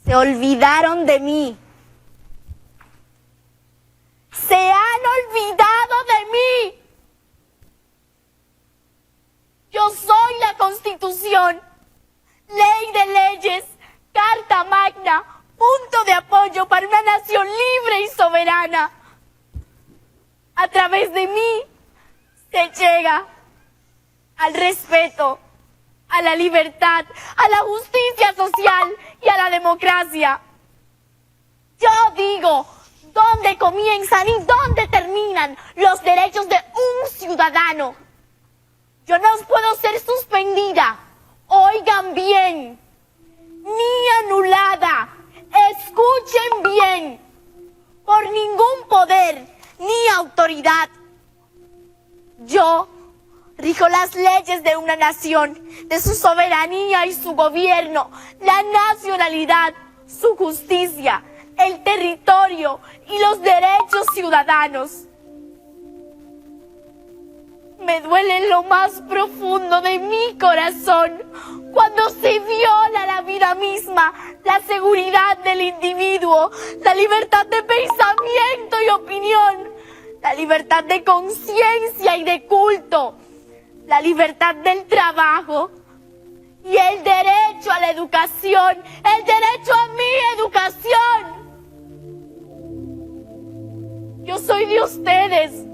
Se olvidaron de mí. Se han olvidado de mí. Yo soy la Constitución, ley de leyes, carta magna, punto de apoyo para una nación libre y soberana. A través de mí se llega al respeto, a la libertad, a la justicia social y a la democracia. Yo digo dónde comienzan y dónde terminan los derechos de un ciudadano. Yo no puedo ser suspendida, oigan bien, ni anulada, escuchen bien, por ningún poder ni autoridad. Yo rijo las leyes de una nación, de su soberanía y su gobierno, la nacionalidad, su justicia, el territorio y los derechos ciudadanos. Me duele en lo más profundo de mi corazón cuando se viola la vida misma, la seguridad del individuo, la libertad de pensamiento y opinión, la libertad de conciencia y de culto, la libertad del trabajo y el derecho a la educación, el derecho a mi educación. Yo soy de ustedes,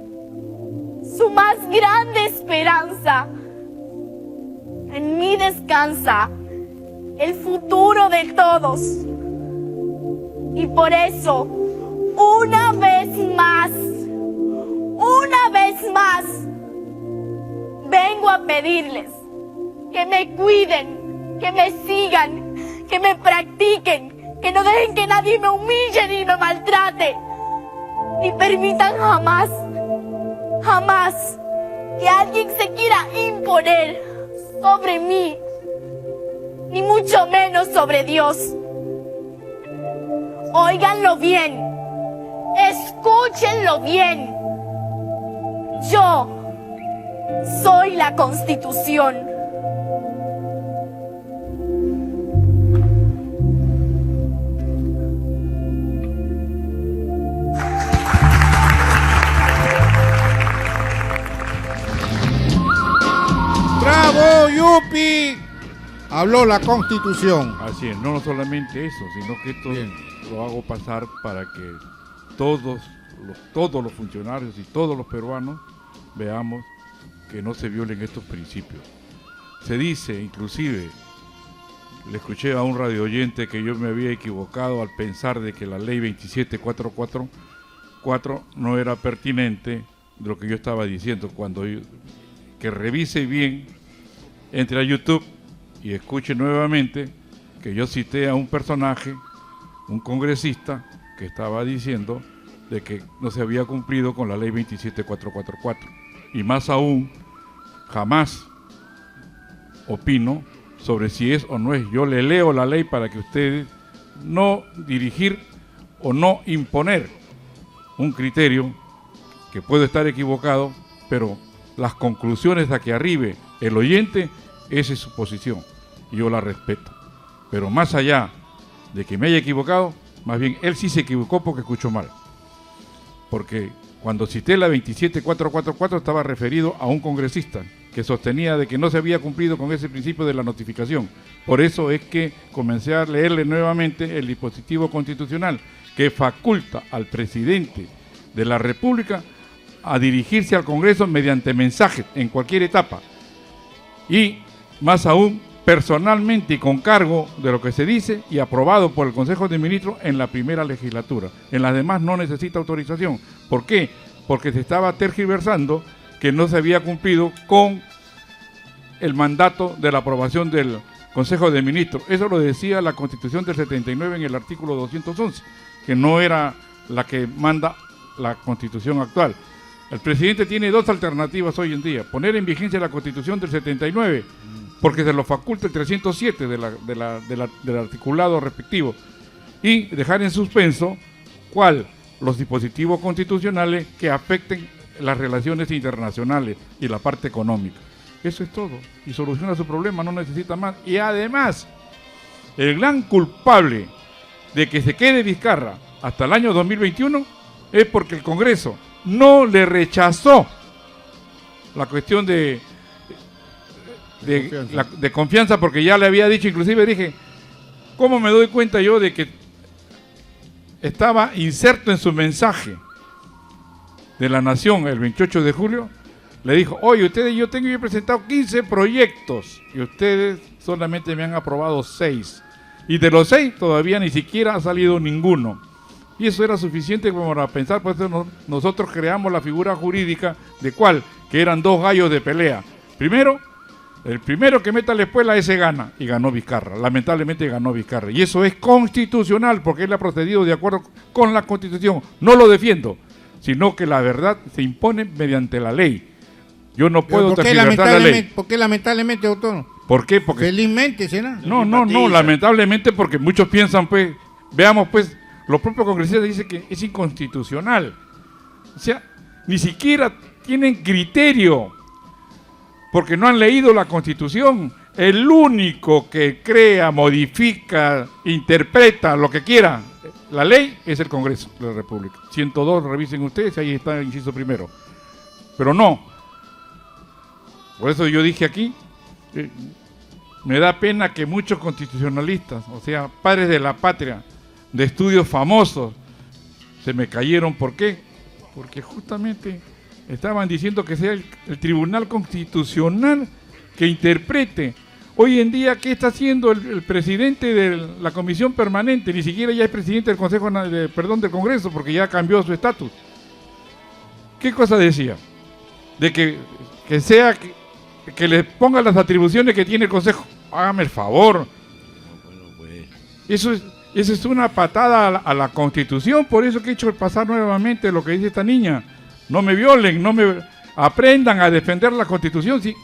su más grande esperanza. En mí descansa el futuro de todos. Y por eso, una vez más, vengo a pedirles que me cuiden, que me sigan, que me practiquen, que no dejen que nadie me humille ni me maltrate, ni permitan jamás que alguien se quiera imponer sobre mí, ni mucho menos sobre Dios. Óiganlo bien, escúchenlo bien. Yo soy la Constitución. ¡Bravo, Yupi! Habló la Constitución. Así es, no solamente eso, sino que esto Bien. lo hago pasar para que todos los funcionarios y todos los peruanos veamos que no se violen estos principios. Se dice, inclusive, le escuché a un radio oyente que yo me había equivocado al pensar de que la ley 27444 no era pertinente de lo que yo estaba diciendo. Que revise bien, entre a YouTube y escuche nuevamente que yo cité a un personaje, un congresista, que estaba diciendo de que no se había cumplido con la ley 27444. Y más aún, jamás opino sobre si es o no es. Yo le leo la ley para que ustedes no dirigir o no imponer un criterio que puede estar equivocado, pero las conclusiones a que arribe el oyente, esa es su posición y yo la respeto. Pero más allá de que me haya equivocado, más bien él sí se equivocó porque escuchó mal. Porque cuando cité la 27444 estaba referido a un congresista que sostenía de que no se había cumplido con ese principio de la notificación. Por eso es que comencé a leerle nuevamente el dispositivo constitucional que faculta al presidente de la República a dirigirse al Congreso mediante mensajes en cualquier etapa y más aún personalmente y con cargo de lo que se dice y aprobado por el Consejo de Ministros en la primera legislatura. En las demás no necesita autorización. ¿Por qué? Porque se estaba tergiversando que no se había cumplido con el mandato de la aprobación del Consejo de Ministros. Eso lo decía la Constitución del 79 en el artículo 211, que no era la que manda la Constitución actual. El presidente tiene dos alternativas hoy en día: poner en vigencia la Constitución del 79, porque se lo faculta el 307 del articulado respectivo, y dejar en suspenso los dispositivos constitucionales que afecten las relaciones internacionales y la parte económica. Eso es todo, y soluciona su problema, no necesita más. Y además, el gran culpable de que se quede Vizcarra hasta el año 2021 es porque el Congreso no le rechazó la cuestión de confianza, porque ya le había dicho, inclusive dije, ¿cómo me doy cuenta yo de que estaba inserto en su mensaje de la Nación el 28 de julio? Le dijo, oye, ustedes, yo he presentado 15 proyectos y ustedes solamente me han aprobado 6. Y de los 6 todavía ni siquiera ha salido ninguno. Y eso era suficiente como para pensar, por eso nosotros creamos la figura jurídica de cuál, que eran 2 gallos de pelea. Primero, el primero que meta a la espuela, ese gana, y ganó Vizcarra. Lamentablemente ganó Vizcarra. Y eso es constitucional, porque él ha procedido de acuerdo con la Constitución. No lo defiendo, sino que la verdad se impone mediante la ley. Yo no puedo tergiversar la ley. ¿Por qué lamentablemente, doctor? ¿Por qué? Porque felizmente, ¿será? No, lamentablemente, porque muchos piensan, pues, veamos, pues, los propios congresistas dicen que es inconstitucional. O sea, ni siquiera tienen criterio, porque no han leído la Constitución. El único que crea, modifica, interpreta lo que quiera la ley es el Congreso de la República. 102, revisen ustedes, ahí está el inciso primero. Pero no. Por eso yo dije aquí, me da pena que muchos constitucionalistas, o sea, padres de la patria, de estudios famosos, se me cayeron. ¿Por qué? Porque justamente estaban diciendo que sea el Tribunal Constitucional que interprete. Hoy en día, ¿qué está haciendo el presidente de la Comisión Permanente? Ni siquiera ya es presidente del del Congreso, porque ya cambió su estatus. ¿Qué cosa decía? De que le ponga las atribuciones que tiene el Consejo. Hágame el favor. Eso es una patada a la Constitución. Por eso que he hecho pasar nuevamente lo que dice esta niña. No me violen, aprendan a defender la Constitución. ¿Sí?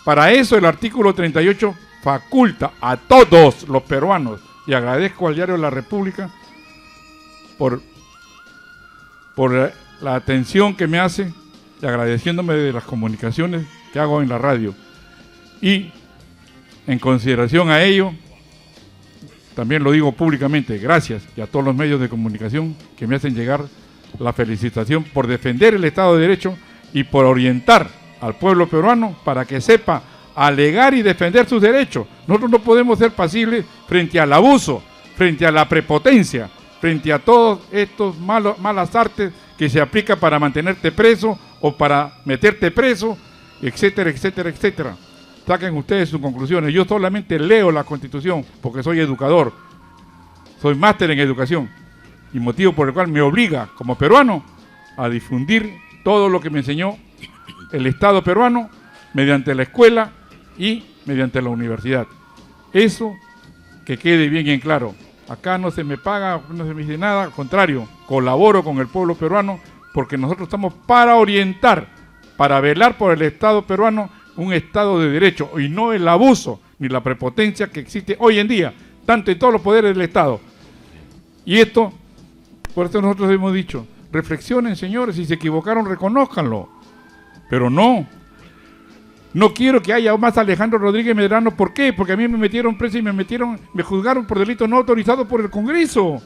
Para eso el artículo 38 faculta a todos los peruanos. Y agradezco al Diario de la República por la atención que me hace, y agradeciéndome de las comunicaciones que hago en la radio. Y en consideración a ello, también lo digo públicamente, gracias, y a todos los medios de comunicación que me hacen llegar la felicitación por defender el Estado de Derecho y por orientar al pueblo peruano para que sepa alegar y defender sus derechos. Nosotros no podemos ser pasibles frente al abuso, frente a la prepotencia, frente a todos estos malas artes que se aplican para mantenerte preso o para meterte preso, etcétera, etcétera, etcétera. Saquen ustedes sus conclusiones. Yo solamente leo la Constitución porque soy educador, soy máster en educación, y motivo por el cual me obliga como peruano a difundir todo lo que me enseñó el Estado peruano mediante la escuela y mediante la universidad. Eso que quede bien en claro. Acá no se me paga, no se me dice nada, al contrario, colaboro con el pueblo peruano porque nosotros estamos para orientar, para velar por el Estado peruano, un Estado de derecho y no el abuso ni la prepotencia que existe hoy en día, tanto en todos los poderes del Estado. Y esto, por eso nosotros hemos dicho, reflexionen, señores, si se equivocaron, reconózcanlo. Pero no quiero que haya más Alejandro Rodríguez Medrano. ¿Por qué? Porque a mí me metieron preso y me juzgaron por delito no autorizado por el Congreso.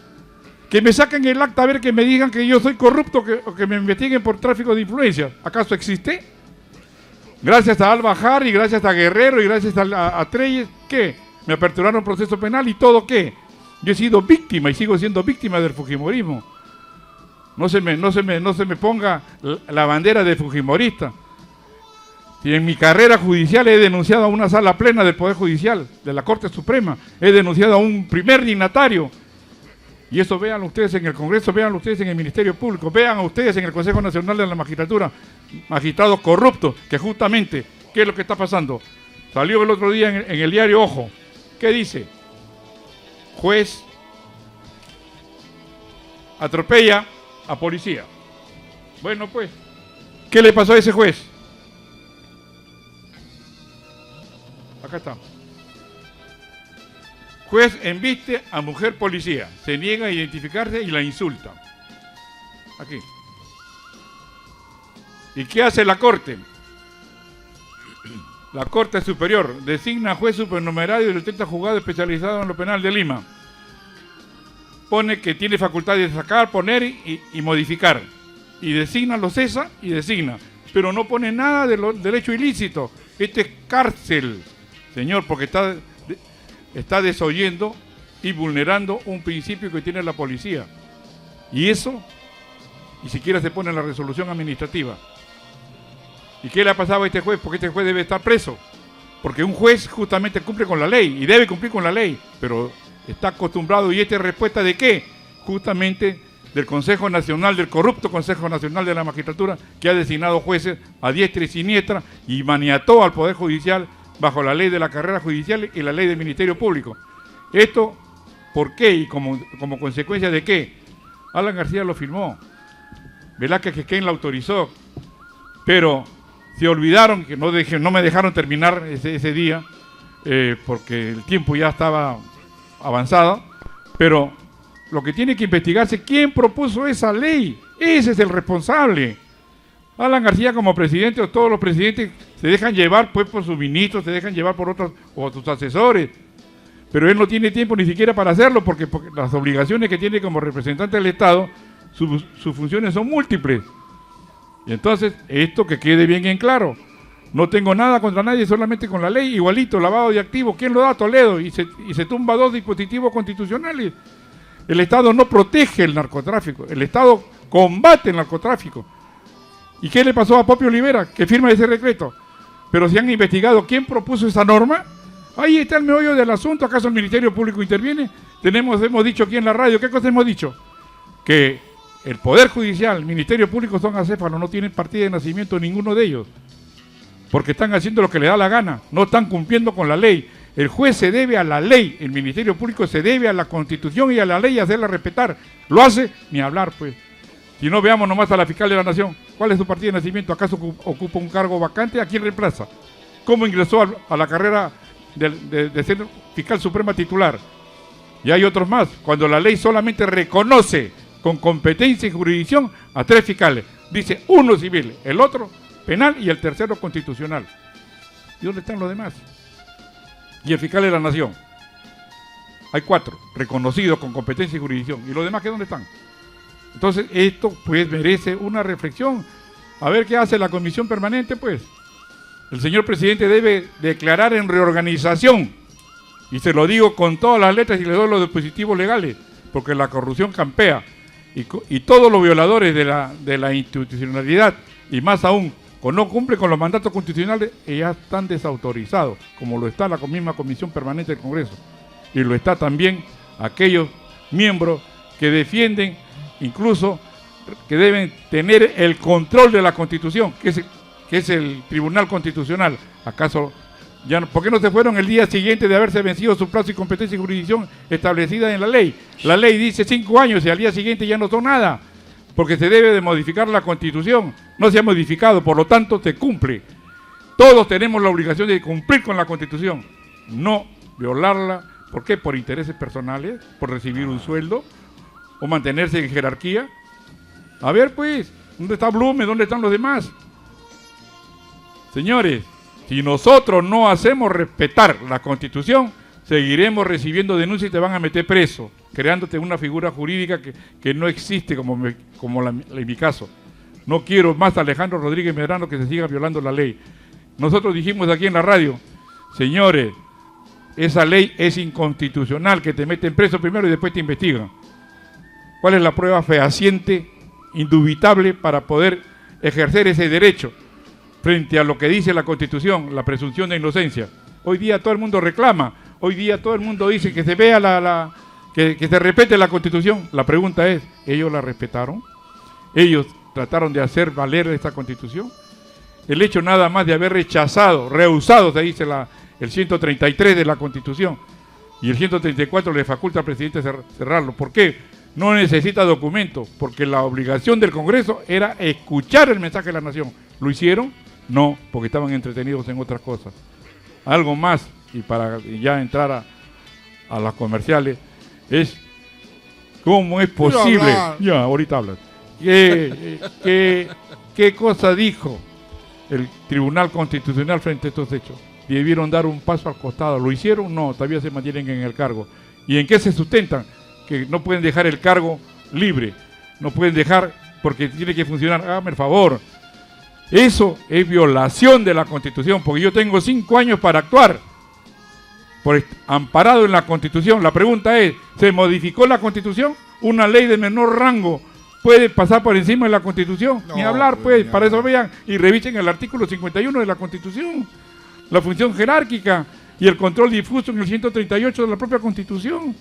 Que me saquen el acta a ver, que me digan que yo soy corrupto, o que me investiguen por tráfico de influencias. ¿Acaso existe? Gracias a Alba Harry, gracias a Guerrero y gracias a Treyes, ¿qué? Me aperturaron proceso penal y todo, ¿qué? Yo he sido víctima y sigo siendo víctima del fujimorismo. No se me ponga la bandera de fujimorista. Si en mi carrera judicial he denunciado a una sala plena del Poder Judicial, de la Corte Suprema, he denunciado a un primer dignatario. Y eso véanlo ustedes en el Congreso, véanlo ustedes en el Ministerio Público, vean a ustedes en el Consejo Nacional de la Magistratura, magistrados corruptos, que justamente, ¿qué es lo que está pasando? Salió el otro día en el diario Ojo. ¿Qué dice? Juez atropella a policía. Bueno, pues, ¿qué le pasó a ese juez? Acá está. Juez embiste a mujer policía, se niega a identificarse y la insulta. Aquí. ¿Y qué hace la Corte? La Corte Superior designa juez supernumerario del 30 juzgado especializado en lo penal de Lima. pone que tiene facultad de sacar, poner y modificar. Y designa, lo cesa y designa. Pero no pone nada del hecho ilícito. Este es cárcel, señor, porque está desoyendo y vulnerando un principio que tiene la policía. Y eso, ni siquiera se pone en la resolución administrativa. ¿Y qué le ha pasado a este juez? Porque este juez debe estar preso. Porque un juez justamente cumple con la ley y debe cumplir con la ley, pero está acostumbrado. ¿Y esta es respuesta de qué? Justamente del Consejo Nacional, del corrupto Consejo Nacional de la Magistratura, que ha designado jueces a diestra y siniestra y maniató al Poder Judicial bajo la ley de la carrera judicial y la ley del Ministerio Público. Esto, ¿por qué? Y como consecuencia de qué. Alan García lo firmó, Velázquez Quequén la autorizó, pero se olvidaron, que no me dejaron terminar ese día, porque el tiempo ya estaba avanzado, pero lo que tiene que investigarse, ¿quién propuso esa ley? Ese es el responsable. Alan García como presidente, o todos los presidentes se dejan llevar pues por sus ministros, se dejan llevar por otros o sus asesores, pero él no tiene tiempo ni siquiera para hacerlo, porque las obligaciones que tiene como representante del Estado, sus funciones son múltiples. Y entonces, esto que quede bien en claro, no tengo nada contra nadie, solamente con la ley, igualito, lavado de activos, ¿quién lo da? Toledo, y se tumba 2 dispositivos constitucionales. El Estado no protege el narcotráfico, el Estado combate el narcotráfico. ¿Y qué le pasó a Popio Olivera, que firma ese decreto? Pero si han investigado quién propuso esa norma, ahí está el meollo del asunto. ¿Acaso el Ministerio Público interviene? Hemos dicho aquí en la radio, ¿qué cosa hemos dicho? Que el Poder Judicial, el Ministerio Público son acéfalos, no tienen partida de nacimiento ninguno de ellos, porque están haciendo lo que le da la gana, no están cumpliendo con la ley. El juez se debe a la ley, el Ministerio Público se debe a la Constitución y a la ley, hacerla respetar. ¿Lo hace? Ni hablar, pues. Si no, veamos nomás a la fiscal de la Nación. ¿Cuál es su partida de nacimiento? ¿Acaso ocupa un cargo vacante? ¿A quién reemplaza? ¿Cómo ingresó a la carrera de ser fiscal suprema titular? Y hay otros más. Cuando la ley solamente reconoce con competencia y jurisdicción a 3 fiscales. Dice uno civil, el otro penal y el tercero constitucional. ¿Y dónde están los demás? Y el fiscal de la Nación. Hay 4 reconocidos con competencia y jurisdicción. ¿Y los demás qué dónde están? Entonces esto pues merece una reflexión. A ver qué hace la comisión permanente pues. El señor presidente debe declarar en reorganización. Y se lo digo con todas las letras y le doy los dispositivos legales. Porque la corrupción campea. Y todos los violadores de la institucionalidad, y más aún, no cumplen con los mandatos constitucionales, ya están desautorizados, como lo está la misma Comisión Permanente del Congreso. Y lo está también aquellos miembros que defienden, incluso, que deben tener el control de la Constitución, que es el Tribunal Constitucional. ¿Acaso por qué no se fueron el día siguiente de haberse vencido su plazo y competencia y jurisdicción establecida en la ley? La ley dice 5 años y al día siguiente ya no son nada, porque se debe de modificar la Constitución. No se ha modificado, por lo tanto se cumple. Todos tenemos la obligación de cumplir con la Constitución, no violarla. ¿Por qué? Por intereses personales, por recibir un sueldo o mantenerse en jerarquía. A ver pues, ¿dónde está Blume? ¿Dónde están los demás? Señores, si nosotros no hacemos respetar la Constitución, seguiremos recibiendo denuncias y te van a meter preso, creándote una figura jurídica que no existe como en mi caso. No quiero más a Alejandro Rodríguez Medrano que se siga violando la ley. Nosotros dijimos aquí en la radio, señores, esa ley es inconstitucional, que te meten preso primero y después te investigan. ¿Cuál es la prueba fehaciente, indubitable, para poder ejercer ese derecho frente a lo que dice la Constitución, la presunción de inocencia? Hoy día todo el mundo reclama, hoy día todo el mundo dice que se vea que se respete la Constitución. La pregunta es, ¿ellos la respetaron? ¿Ellos trataron de hacer valer esta Constitución? El hecho nada más de haber rehusado, se dice el 133 de la Constitución, y el 134 le faculta al presidente cerrarlo. ¿Por qué? No necesita documentos, porque la obligación del Congreso era escuchar el mensaje de la nación. ¿Lo hicieron? No, porque estaban entretenidos en otras cosas. Algo más, y para ya entrar a las comerciales, es cómo es posible, ya ahorita hablas, ¿qué cosa dijo el Tribunal Constitucional frente a estos hechos? Debieron dar un paso al costado. ¿Lo hicieron? No, todavía se mantienen en el cargo. ¿Y en qué se sustentan? que no pueden dejar el cargo libre, no pueden dejar porque tiene que funcionar. Hágame el favor. Eso es violación de la Constitución, porque yo tengo 5 años para actuar, amparado en la Constitución. La pregunta es, ¿se modificó la Constitución? ¿Una ley de menor rango puede pasar por encima de la Constitución? No, Ni hablar, pues, ya. para eso vean y revisen el artículo 51 de la Constitución. La función jerárquica y el control difuso en el 138 de la propia Constitución.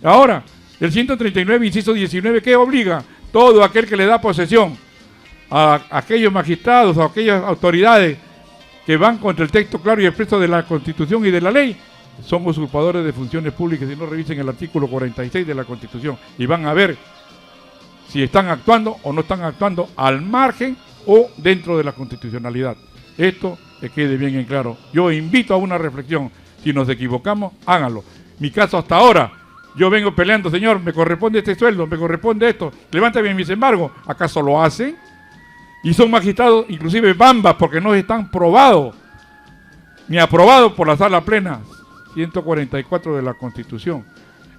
Ahora, el 139, inciso 19, ¿qué obliga? Todo aquel que le da posesión a aquellos magistrados o a aquellas autoridades que van contra el texto claro y expreso de la Constitución y de la ley, son usurpadores de funciones públicas. Si no, revisen el artículo 46 de la Constitución y van a ver si están actuando o no están actuando al margen o dentro de la constitucionalidad. Esto que quede bien en claro. Yo invito a una reflexión. Si nos equivocamos, háganlo. Mi caso hasta ahora, yo vengo peleando, señor, me corresponde este sueldo, me corresponde esto, levántame mis embargos. ¿Acaso lo hacen? Y son magistrados, inclusive bambas, porque no están probados, ni aprobados por la Sala Plena 144 de la Constitución.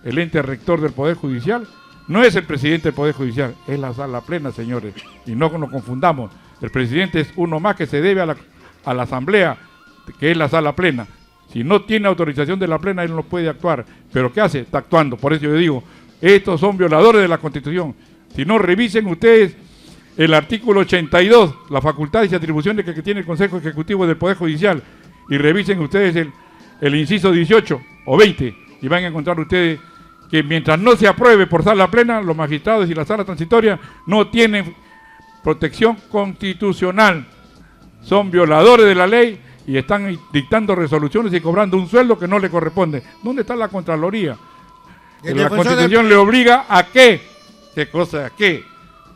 El ente rector del Poder Judicial no es el presidente del Poder Judicial, es la Sala Plena, señores. Y no nos confundamos. El presidente es uno más que se debe a la Asamblea, que es la Sala Plena. Si no tiene autorización de la Plena, él no puede actuar. ¿Pero qué hace? Está actuando. Por eso yo digo, estos son violadores de la Constitución. Si no, revisen ustedes el artículo 82, las facultades y atribuciones que tiene el Consejo Ejecutivo del Poder Judicial, y revisen ustedes el inciso 18 o 20, y van a encontrar ustedes que mientras no se apruebe por Sala Plena, los magistrados y la Sala Transitoria no tienen protección constitucional. Son violadores de la ley y están dictando resoluciones y cobrando un sueldo que no le corresponde. ¿Dónde está la Contraloría? La Constitución le obliga a qué. ¿Qué cosa? ¿A qué?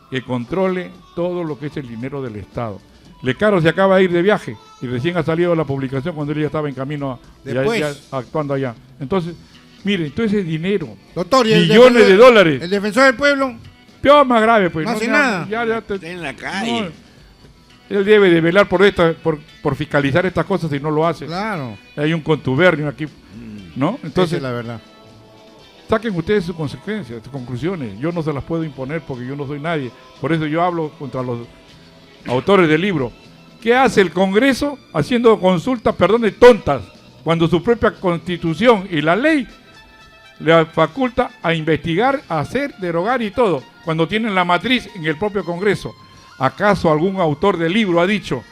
Que controle todo lo que es el dinero del Estado. Lecaro se acaba de ir de viaje y recién ha salido la publicación cuando él ya estaba en camino ya actuando allá. Entonces, miren, todo ese dinero, Doctor, ¿y millones de dólares. El defensor del pueblo Peor más grave, pues. no hace nada. Está en la calle. Él debe de velar por fiscalizar estas cosas y no lo hace. Claro. Hay un contubernio aquí, ¿no? Esa Entonces, es la verdad. saquen ustedes sus consecuencias, sus conclusiones. Yo no se las puedo imponer porque yo no soy nadie. Por eso yo hablo contra los autores del libro. ¿Qué hace el Congreso haciendo consultas, tontas, cuando su propia Constitución y la ley le faculta a investigar, a hacer, derogar y todo, cuando tienen la matriz en el propio Congreso? ¿Acaso algún autor del libro ha dicho,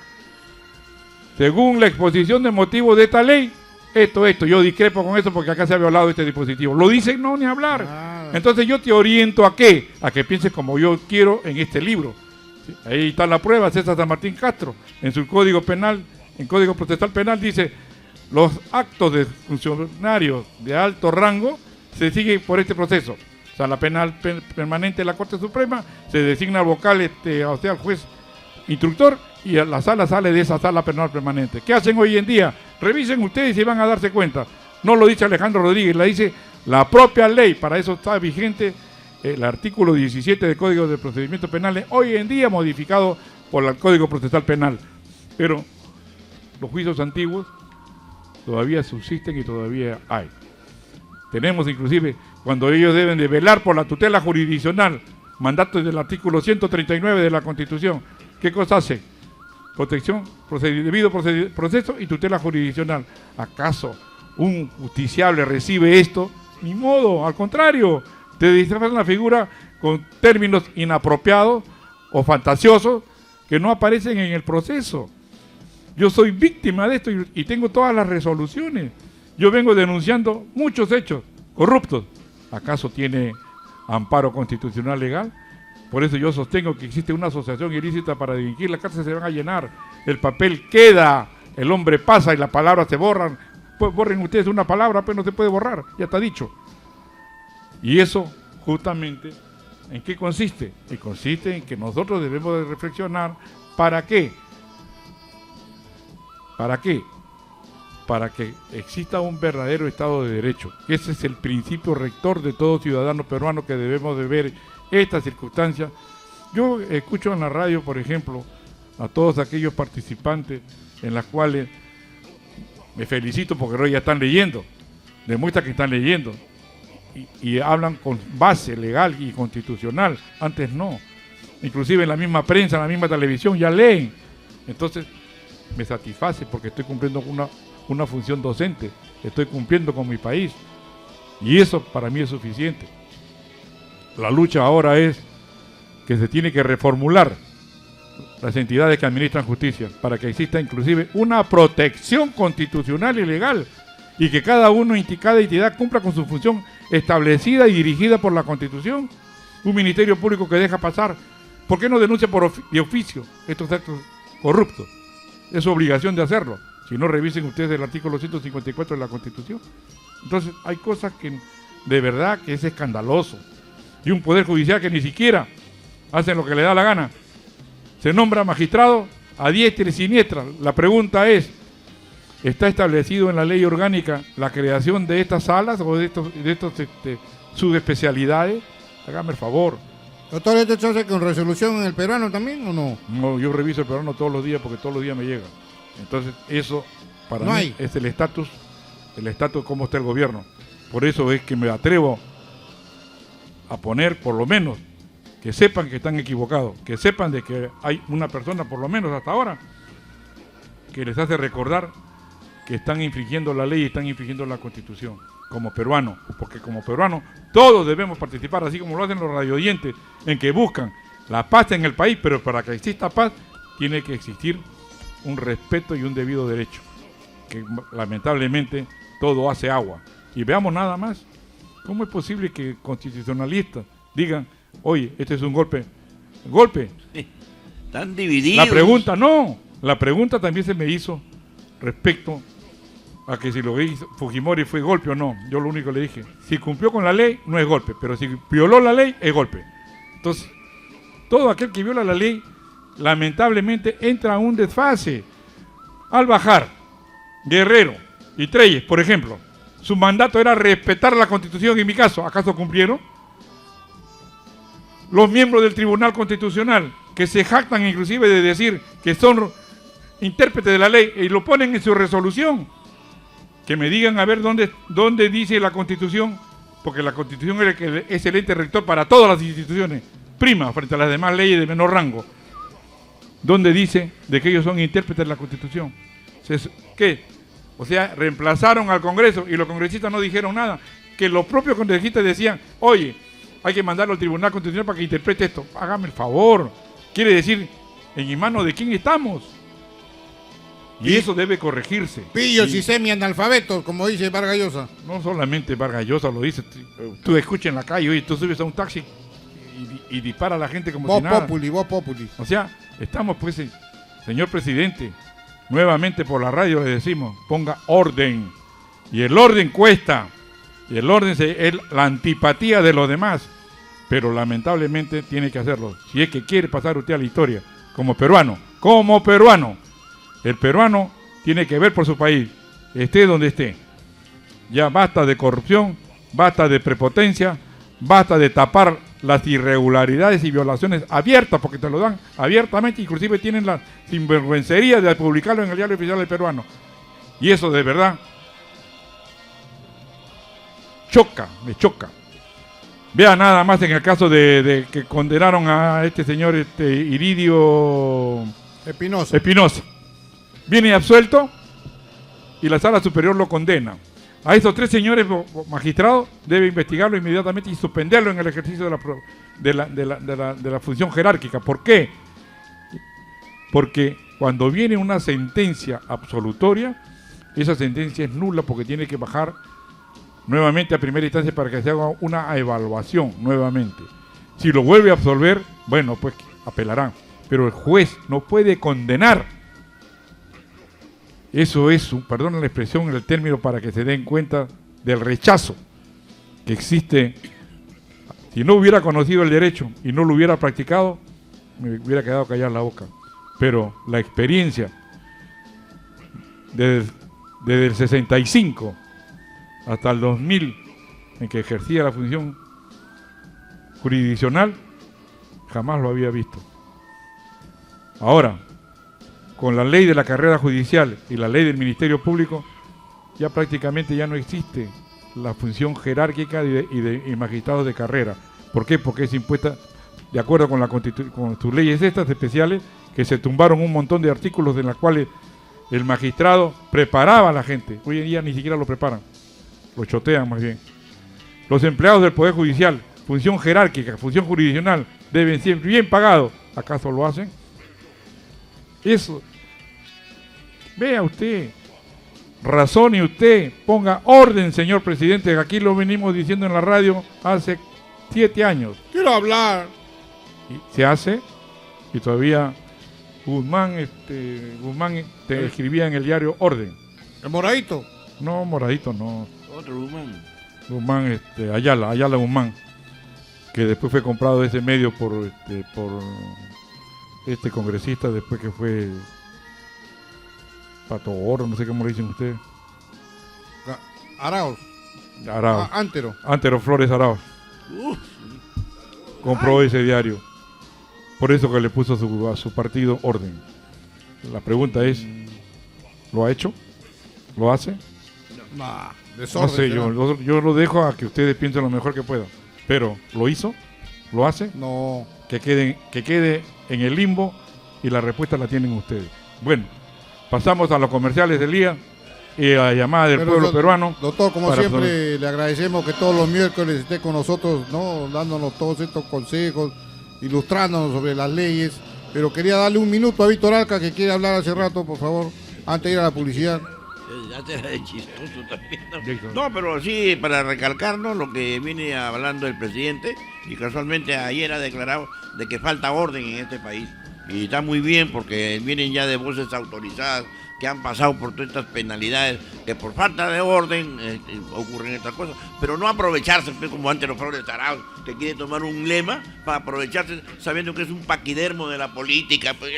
según la exposición de motivos de esta ley, esto? Yo discrepo con eso porque acá se ha violado este dispositivo. ¿Lo dicen? No, ni hablar. Ah. Entonces yo te oriento a qué, a que pienses como yo quiero en este libro. ¿Sí? Ahí está la prueba. César San Martín Castro, en su Código Penal, en Código Procesal Penal, dice, los actos de funcionarios de alto rango se siguen por este proceso. Sala Penal Permanente de la Corte Suprema, se designa al vocal, o sea, al juez instructor, y a la sala sale de esa Sala Penal Permanente. ¿Qué hacen hoy en día? Revisen ustedes y van a darse cuenta. No lo dice Alejandro Rodríguez, la dice la propia ley. Para eso está vigente el artículo 17 del Código de Procedimientos Penales, hoy en día modificado por el Código Procesal Penal. Pero los juicios antiguos todavía subsisten y todavía hay. Tenemos inclusive, cuando ellos deben de velar por la tutela jurisdiccional, mandatos del artículo 139 de la Constitución, ¿qué cosa hace? Protección, debido proceso y tutela jurisdiccional. ¿Acaso un justiciable recibe esto? Ni modo, al contrario, te disfrazan la figura con términos inapropiados o fantasiosos que no aparecen en el proceso. Yo soy víctima de esto y tengo todas las resoluciones. Yo vengo denunciando muchos hechos corruptos. ¿Acaso tiene amparo constitucional legal? Por eso yo sostengo que existe una asociación ilícita para delinquir. Las cárceles se van a llenar, el papel queda, el hombre pasa y las palabras se borran. Pues borren ustedes una palabra, pues no se puede borrar, ya está dicho. Y eso justamente, ¿en qué consiste? Y consiste en que nosotros debemos de reflexionar. ¿Para qué? ¿Para qué? Para que exista un verdadero Estado de Derecho. Ese es el principio rector de todo ciudadano peruano, que debemos de ver estas circunstancias. Yo escucho en la radio, por ejemplo, a todos aquellos participantes en las cuales me felicito porque hoy ya están leyendo, demuestra que están leyendo. y hablan con base legal y constitucional. Antes no. Inclusive en la misma prensa, en la misma televisión ya leen. Entonces me satisface porque estoy cumpliendo una función docente, estoy cumpliendo con mi país y eso para mí es suficiente. La lucha ahora es que se tiene que reformular las entidades que administran justicia para que exista inclusive una protección constitucional y legal y que cada entidad cumpla con su función establecida y dirigida por la Constitución. Un ministerio público que deja pasar, ¿por qué no denuncia de oficio estos actos corruptos? Es su obligación de hacerlo. Si no, revisen ustedes el artículo 154 de la Constitución. Entonces, hay cosas que de verdad que es escandaloso. Y un poder judicial que ni siquiera hacen lo que le da la gana. Se nombra magistrado a diestra y siniestra. La pregunta es, ¿está establecido en la ley orgánica la creación de estas salas o de estos subespecialidades? Hágame el favor. Doctor, ¿esto se hace con resolución en el peruano también o no? No, yo reviso el peruano todos los días porque todos los días me llega. Entonces, eso para no mí hay. es el estatus cómo está el gobierno. Por eso es que me atrevo a poner, por lo menos, que sepan que están equivocados, que sepan de que hay una persona, por lo menos hasta ahora, que les hace recordar que están infringiendo la ley y están infringiendo la Constitución, como peruano, porque como peruano todos debemos participar, así como lo hacen los radioyentes, en que buscan la paz en el país, pero para que exista paz tiene que existir un respeto y un debido derecho, que lamentablemente todo hace agua. Y veamos nada más, ¿cómo es posible que constitucionalistas digan, oye, este es un golpe? ¿Golpe? Están divididos. La pregunta también se me hizo respecto a que si lo que hizo Fujimori fue golpe o no. Yo lo único que le dije, si cumplió con la ley, no es golpe, pero si violó la ley, es golpe. Entonces, todo aquel que viola la ley, lamentablemente entra a un desfase. Al bajar Guerrero y Treyes, por ejemplo, su mandato era respetar la Constitución, en mi caso, ¿acaso cumplieron? Los miembros del Tribunal Constitucional, que se jactan inclusive de decir que son intérpretes de la ley y lo ponen en su resolución, que me digan a ver dónde dice la Constitución, porque la Constitución es el ente rector para todas las instituciones, prima frente a las demás leyes de menor rango. ¿Dónde dice de que ellos son intérpretes de la Constitución? ¿Qué? O sea, reemplazaron al Congreso y los congresistas no dijeron nada, que los propios congresistas decían, oye, hay que mandarlo al Tribunal Constitucional para que interprete esto. Hágame el favor. Quiere decir, ¿en manos de quién estamos? Y eso debe corregirse. Pillos y semi-analfabetos, como dice Vargas Llosa. No solamente Vargas Llosa lo dice. Tú escuchas en la calle, oye, tú subes a un taxi y dispara a la gente como si nada. Vos populi. O sea, estamos pues, señor presidente, nuevamente por la radio le decimos, ponga orden. Y el orden cuesta. Y el orden es la antipatía de los demás. Pero lamentablemente tiene que hacerlo. Si es que quiere pasar usted a la historia como peruano. El peruano tiene que ver por su país, esté donde esté. Ya basta de corrupción, basta de prepotencia, basta de tapar las irregularidades y violaciones abiertas, porque te lo dan abiertamente, inclusive tienen la sinvergüencería de publicarlo en el diario oficial del peruano. Y eso de verdad me choca. Vea nada más en el caso de que condenaron a este señor Iridio Espinosa. Viene absuelto y la Sala Superior lo condena. A esos 3 señores magistrados debe investigarlo inmediatamente y suspenderlo en el ejercicio de la función jerárquica. ¿Por qué? Porque cuando viene una sentencia absolutoria, esa sentencia es nula porque tiene que bajar nuevamente a primera instancia para que se haga una evaluación nuevamente. Si lo vuelve a absolver, bueno, pues apelarán. Pero el juez no puede condenar. Eso es, perdón la expresión, el término, para que se den cuenta del rechazo que existe. Si no hubiera conocido el derecho y no lo hubiera practicado, me hubiera quedado callada la boca. Pero la experiencia desde el 65 hasta el 2000, en que ejercía la función jurisdiccional, jamás lo había visto. Ahora, con la ley de la carrera judicial y la ley del Ministerio Público, ya prácticamente ya no existe la función jerárquica y magistrados de carrera. ¿Por qué? Porque es impuesta de acuerdo con con sus leyes estas especiales, que se tumbaron un montón de artículos en los cuales el magistrado preparaba a la gente. Hoy en día ni siquiera lo preparan, lo chotean más bien. Los empleados del Poder Judicial, función jerárquica, función jurisdiccional, deben ser bien pagados. ¿Acaso lo hacen? Eso. Vea usted, razone usted, ponga orden, señor presidente, que aquí lo venimos diciendo en la radio hace 7 años. Quiero hablar. Y se hace, y todavía Guzmán te escribía en el diario orden. ¿El moradito? No, moradito, no. Otro Guzmán. Guzmán, Ayala Guzmán, que después fue comprado de ese medio por este congresista, después que fue Pato Oro, no sé cómo le dicen ustedes. Arauz. Arauz. Antero. Antero Flores Arauz. Compró ese diario. Por eso que le puso a su partido orden. La pregunta es, ¿lo ha hecho? ¿Lo hace? Nah, desorden. No sé, yo lo dejo a que ustedes piensen lo mejor que puedan. Pero, ¿lo hizo? ¿Lo hace? No. Que quede en el limbo y la respuesta la tienen ustedes. Bueno, pasamos a los comerciales del día y a la llamada del pueblo peruano. Doctor, como siempre, le agradecemos que todos los miércoles esté con nosotros, ¿no? Dándonos todos estos consejos, ilustrándonos sobre las leyes. Pero quería darle un minuto a Víctor Alca, que quiere hablar hace rato, por favor, antes de ir a la publicidad. Ya te de chistoso también. No, pero sí, para recalcarnos lo que viene hablando el presidente, y casualmente ayer ha declarado de que falta orden en este país. Y está muy bien porque vienen ya de voces autorizadas que han pasado por todas estas penalidades, que por falta de orden ocurren estas cosas, pero no aprovecharse pues, como antes los Flores Arauz, que quiere tomar un lema para aprovecharse sabiendo que es un paquidermo de la política. Pues,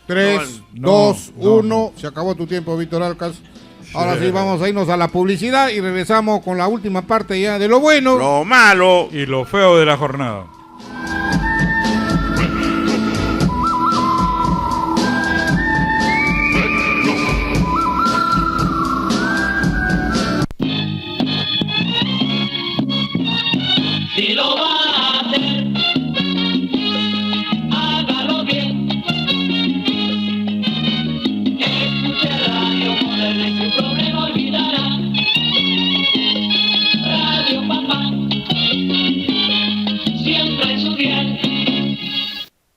3, 2, 1, se acabó tu tiempo, Víctor Alcas. Ahora sí, vamos a irnos a la publicidad y regresamos con la última parte ya de lo bueno, lo malo y lo feo de la jornada. Si lo va a hacer, hágalo bien. Escuche Radio Moderna y su problema olvidará. Radio Papá, siempre en su dial.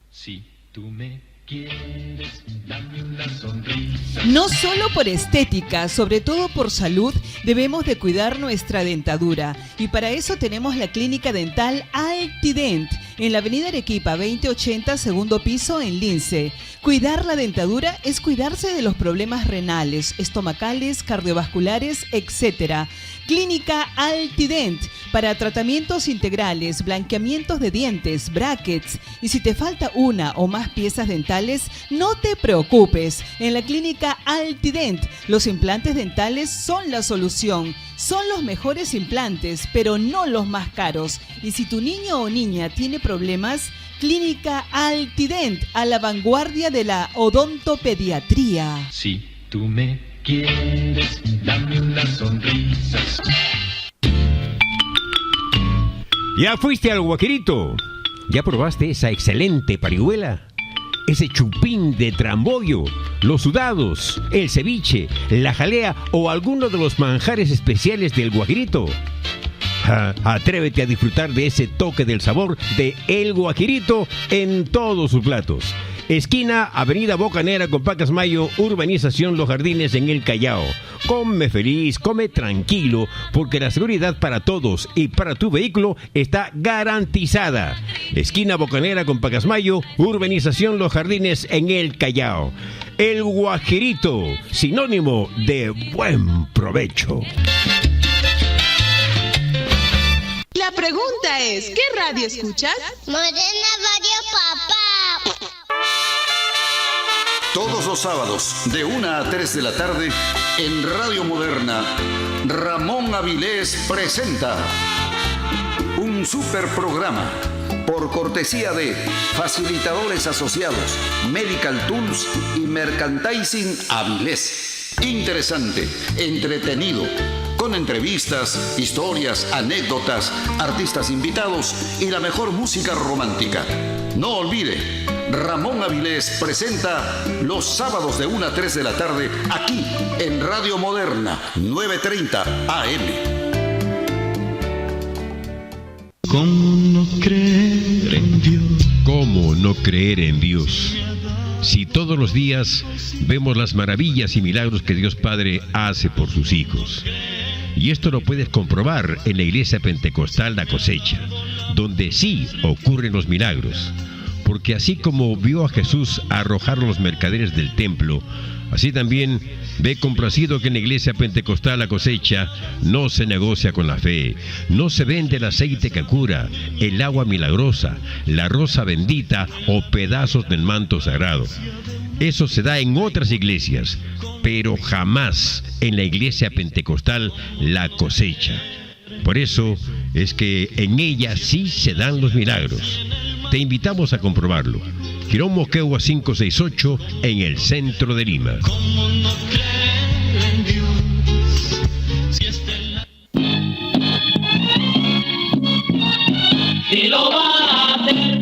Si tú me quieres, dame una sonrisa. No solo por estética, sobre todo por salud, debemos de cuidar nuestra dentadura. Y para eso tenemos la clínica dental Altident, en la avenida Arequipa 2080, segundo piso, en Lince. Cuidar la dentadura es cuidarse de los problemas renales, estomacales, cardiovasculares, etc. Clínica Altident, para tratamientos integrales, blanqueamientos de dientes, brackets. Y si te falta una o más piezas dentales, no te preocupes. En la clínica Altident, los implantes dentales son la solución. Son los mejores implantes, pero no los más caros. Y si tu niño o niña tiene problemas, Clínica Altident, a la vanguardia de la odontopediatría. Si tú me quieres, dame una sonrisa. ¿Ya fuiste al Guajirito? ¿Ya probaste esa excelente parihuela? Ese chupín de trambollo, los sudados, el ceviche, la jalea o alguno de los manjares especiales del Guajirito. Atrévete a disfrutar de ese toque del sabor de El Guajirito en todos sus platos. Esquina Avenida Bocanera con Pacasmayo, urbanización Los Jardines en El Callao. Come feliz, come tranquilo, porque la seguridad para todos y para tu vehículo está garantizada. Esquina Bocanera con Pacasmayo, urbanización Los Jardines en El Callao. El Guajirito, sinónimo de buen provecho. La pregunta es, ¿qué radio escuchas? Moderna Radio Papá. Todos los sábados, de 1 a 3 de la tarde, en Radio Moderna, Ramón Avilés presenta un super programa por cortesía de Facilitadores Asociados, Medical Tools y Merchandising Avilés. Interesante, entretenido, con entrevistas, historias, anécdotas, artistas invitados y la mejor música romántica. No olvide, Ramón Avilés presenta los sábados de 1 a 3 de la tarde aquí en Radio Moderna 9:30 AM. ¿Cómo no creer en Dios? ¿Cómo no creer en Dios? Si todos los días vemos las maravillas y milagros que Dios Padre hace por sus hijos. Y esto lo puedes comprobar en la Iglesia Pentecostal La Cosecha, donde sí ocurren los milagros. Porque así como vio a Jesús arrojar a los mercaderes del templo, así también ve complacido que en la Iglesia Pentecostal La Cosecha no se negocia con la fe, no se vende el aceite que cura, el agua milagrosa, la rosa bendita o pedazos del manto sagrado. Eso se da en otras iglesias, pero jamás en la Iglesia Pentecostal La Cosecha. Por eso es que en ella sí se dan los milagros. Te invitamos a comprobarlo. Girón Moquegua 568 en el centro de Lima. ¿Cómo no creer en Dios? Si Si lo va a hacer,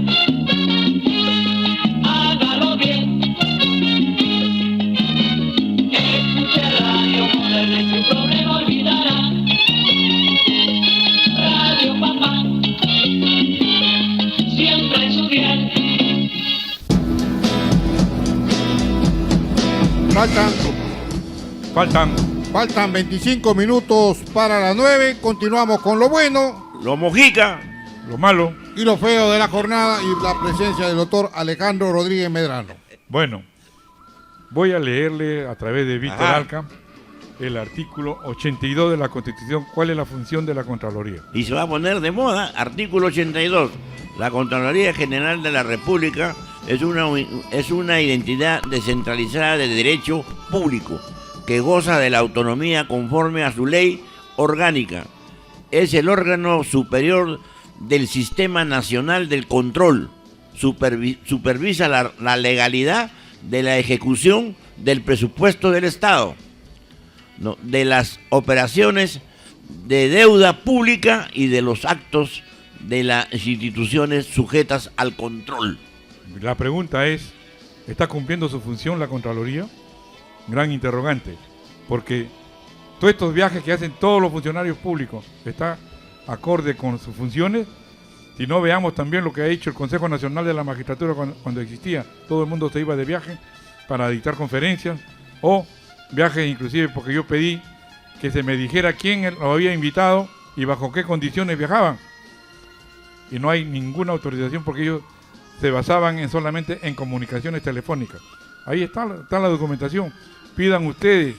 hágalo bien. Escuche Radio Moderna y su problema olvidará. Radio Papá, siempre su fiel. Faltan 25 minutos para las 9. Continuamos con lo bueno, lo mojica, lo malo y lo feo de la jornada y la presencia del doctor Alejandro Rodríguez Medrano. Bueno, voy a leerle a través de Víctor Ajá. Alca el artículo 82 de la Constitución. ¿Cuál es la función de la Contraloría? Y se va a poner de moda, artículo 82. La Contraloría General de la República es una identidad descentralizada de derecho público que goza de la autonomía conforme a su ley orgánica. Es el órgano superior del Sistema Nacional del Control. Supervisa la legalidad de la ejecución del presupuesto del Estado, ¿no?, de las operaciones de deuda pública y de los actos de las instituciones sujetas al control. La pregunta es, ¿está cumpliendo su función la Contraloría? Gran interrogante, porque todos estos viajes que hacen todos los funcionarios públicos, ¿está acorde con sus funciones? Si no, veamos también lo que ha hecho el Consejo Nacional de la Magistratura cuando existía. Todo el mundo se iba de viaje para dictar conferencias, o viajes inclusive porque yo pedí que se me dijera quién lo había invitado y bajo qué condiciones viajaban. Y no hay ninguna autorización porque ellos se basaban solamente en comunicaciones telefónicas. Ahí está la documentación. Pidan ustedes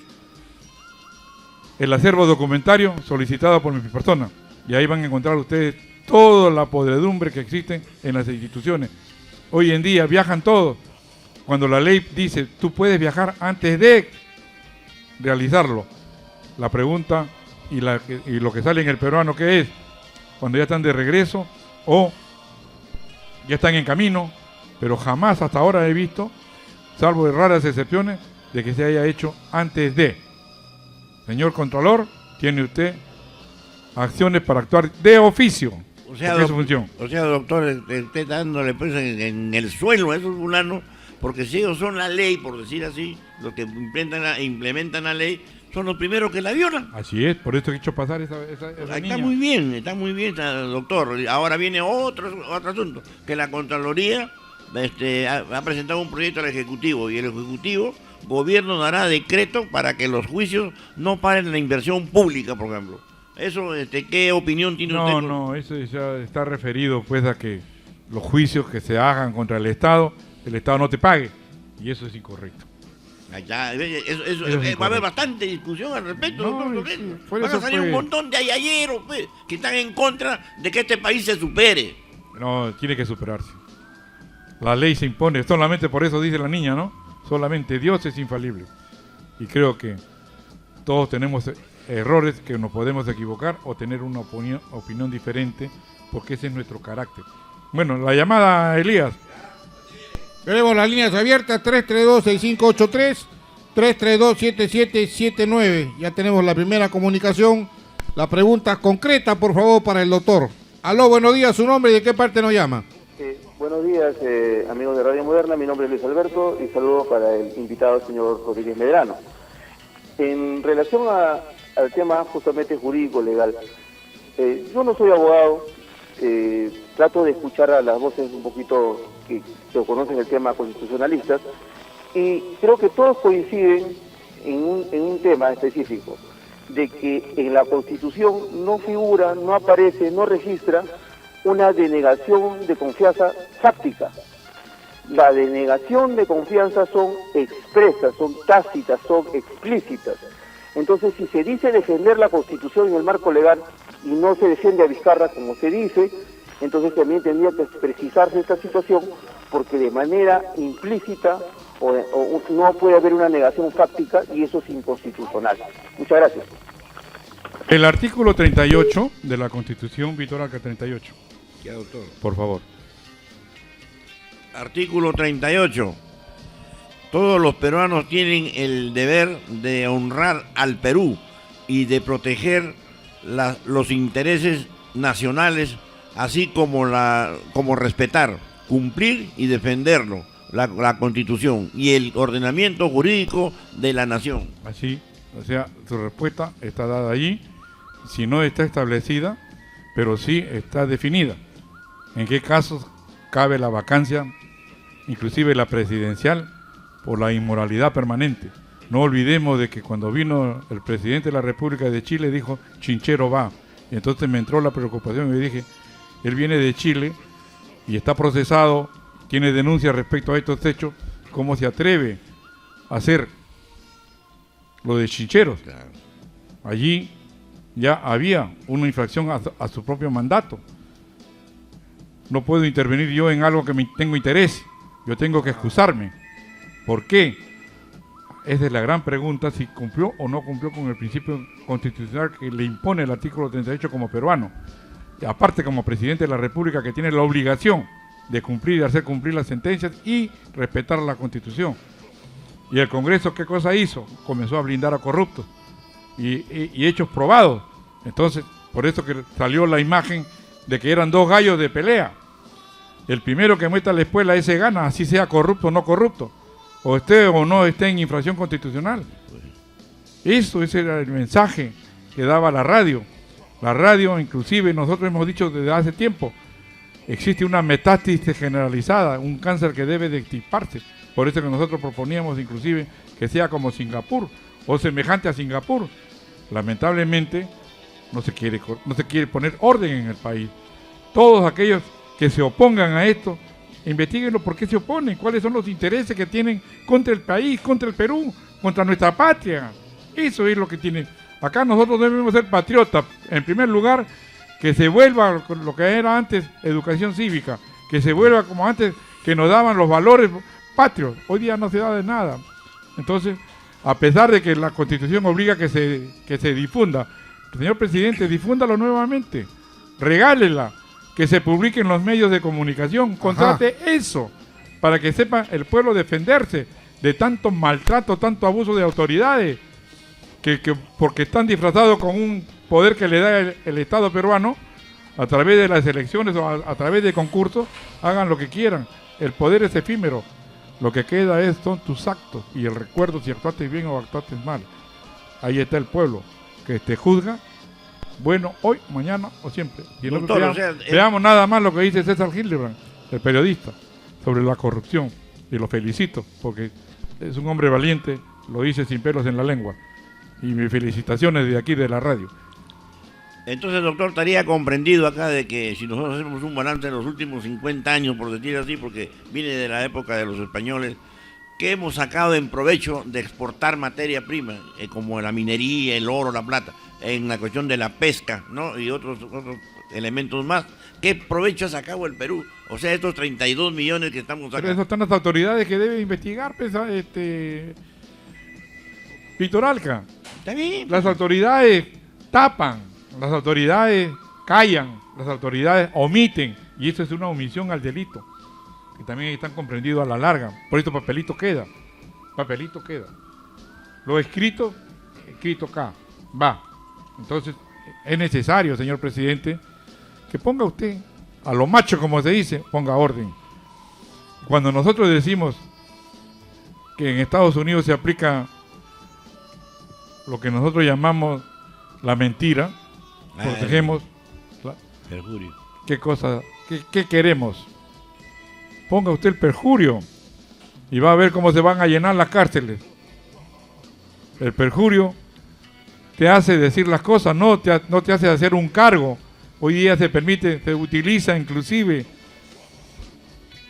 el acervo documentario solicitado por mi persona y ahí van a encontrar ustedes toda la podredumbre que existe en las instituciones. Hoy en día viajan todos. Cuando la ley dice, tú puedes viajar antes de realizarlo. La pregunta y lo que sale en el peruano, ¿qué es? Cuando ya están de regreso o ya están en camino, pero jamás hasta ahora he visto, salvo de raras excepciones, de que se haya hecho antes de. Señor Contralor, tiene usted acciones para actuar de oficio. O sea, es su función. O sea, doctor, usted dándole pues en el suelo a esos fulanos, porque si ellos son la ley, por decir así, los que implementan la ley, son los primeros que la violan. Así es, por eso he hecho pasar esa niña. Está muy bien, doctor. Ahora viene otro asunto, que la Contraloría ha presentado un proyecto al Ejecutivo, y el Ejecutivo, gobierno dará decreto para que los juicios no paren la inversión pública, por ejemplo. Eso, ¿qué opinión tiene usted? No, eso ya está referido pues a que los juicios que se hagan contra el Estado no te pague, y eso es incorrecto. Va a haber bastante discusión al respecto, doctor. Sí, van a salir un montón de ayayeros pues, que están en contra de que este país se supere. No, tiene que superarse. La ley se impone, solamente por eso dice la niña, ¿no? Solamente Dios es infalible. Y creo que todos tenemos errores, que nos podemos equivocar o tener una opinión diferente, porque ese es nuestro carácter. Bueno, la llamada, Elías. Tenemos las líneas abiertas, 332-6583, 332-7779. Ya tenemos la primera comunicación La pregunta concreta, por favor, para el doctor. Aló, buenos días, su nombre y de qué parte nos llama. Buenos días, amigos de Radio Moderna. Mi nombre es Luis Alberto y saludos para el invitado, señor Rodríguez Medrano. En relación al tema justamente jurídico legal, yo no soy abogado, trato de escuchar a las voces un poquito que conocen el tema constitucionalistas y creo que todos coinciden en un tema específico, de que en la Constitución no figura, no aparece, no registra una denegación de confianza fáctica. La denegación de confianza son expresas, son tácitas, son explícitas. Entonces, si se dice defender la Constitución en el marco legal y no se defiende a Vizcarra como se dice, entonces también tendría que precisarse esta situación, porque de manera implícita o no puede haber una negación fáctica y eso es inconstitucional. Muchas gracias. El artículo 38 de la Constitución, Víctor Alca, 38. Ya, doctor. Por favor. Artículo 38. Todos los peruanos tienen el deber de honrar al Perú y de proteger los intereses nacionales, así como respetar, cumplir y defenderlo, la Constitución y el ordenamiento jurídico de la nación. Así, o sea, su respuesta está dada allí, si no está establecida, pero sí está definida. ¿En qué casos cabe la vacancia, inclusive la presidencial, por la inmoralidad permanente? No olvidemos de que cuando vino el presidente de la República de Chile dijo, Chinchero va. Y entonces me entró la preocupación y dije, él viene de Chile y está procesado, tiene denuncias respecto a estos hechos, ¿cómo se atreve a hacer lo de Chincheros? Allí ya había una infracción a su propio mandato. No puedo intervenir yo en algo que tengo interés, yo tengo que excusarme. ¿Por qué? Esa es la gran pregunta, si cumplió o no cumplió con el principio constitucional que le impone el artículo 38 como peruano. Y aparte como presidente de la República, que tiene la obligación de cumplir y hacer cumplir las sentencias y respetar la Constitución. Y el Congreso, ¿qué cosa hizo? Comenzó a blindar a corruptos y hechos probados. Entonces, por eso que salió la imagen de que eran dos gallos de pelea. El primero que muestra la espuela, ese gana, así sea corrupto o no corrupto, o esté o no esté en infracción constitucional. Eso, ese era el mensaje que daba la radio. La radio, inclusive, nosotros hemos dicho desde hace tiempo, existe una metástasis generalizada, un cáncer que debe de extirparse. Por eso que nosotros proponíamos, inclusive, que sea como Singapur, o semejante a Singapur. Lamentablemente, no se quiere poner orden en el país. Todos aquellos que se opongan a esto, investiguenlo por qué se oponen, cuáles son los intereses que tienen contra el país, contra el Perú, contra nuestra patria. Eso es lo que tiene. Acá nosotros debemos ser patriotas. En primer lugar, que se vuelva lo que era antes educación cívica, que se vuelva como antes, que nos daban los valores patrios. Hoy día no se da de nada. Entonces, a pesar de que la Constitución obliga que se difunda, señor presidente, difúndalo nuevamente, regálela, que se publique en los medios de comunicación, contrate eso, para que sepa el pueblo defenderse de tanto maltrato, tanto abuso de autoridades, que porque están disfrazados con un poder que le da el Estado peruano, a través de las elecciones o a través de concursos, hagan lo que quieran. El poder es efímero, lo que queda son tus actos y el recuerdo si actuaste bien o actuaste mal. Ahí está el pueblo, que te juzga, bueno, hoy, mañana o siempre. Y Doctor, veamos nada más lo que dice César Hildebrand, el periodista, sobre la corrupción. Y lo felicito, porque es un hombre valiente, lo dice sin pelos en la lengua. Y mis felicitaciones de aquí de la radio. Entonces, doctor, estaría comprendido acá de que si nosotros hacemos un balance de los últimos 50 años, por decir así, porque viene de la época de los españoles, que hemos sacado en provecho de exportar materia prima, como la minería, el oro, la plata, en la cuestión de la pesca, ¿no? Y otros elementos más. ¿Qué provecho ha sacado el Perú? O sea, estos 32 millones que estamos sacando. Pero eso están las autoridades que deben investigar, pues, Víctor Alca. Está bien. Las autoridades tapan, las autoridades callan, las autoridades omiten, y eso es una omisión al delito, que también están comprendidos a la larga. Por eso papelito queda. Lo escrito acá, va. Entonces, es necesario, señor presidente, que ponga usted, a lo macho como se dice, ponga orden. Cuando nosotros decimos que en Estados Unidos se aplica lo que nosotros llamamos la mentira, protegemos perjurio. ¿Qué cosa? ¿Qué queremos? Ponga usted el perjurio y va a ver cómo se van a llenar las cárceles. El perjurio te hace decir las cosas, no te hace hacer un cargo. Hoy día se permite, se utiliza inclusive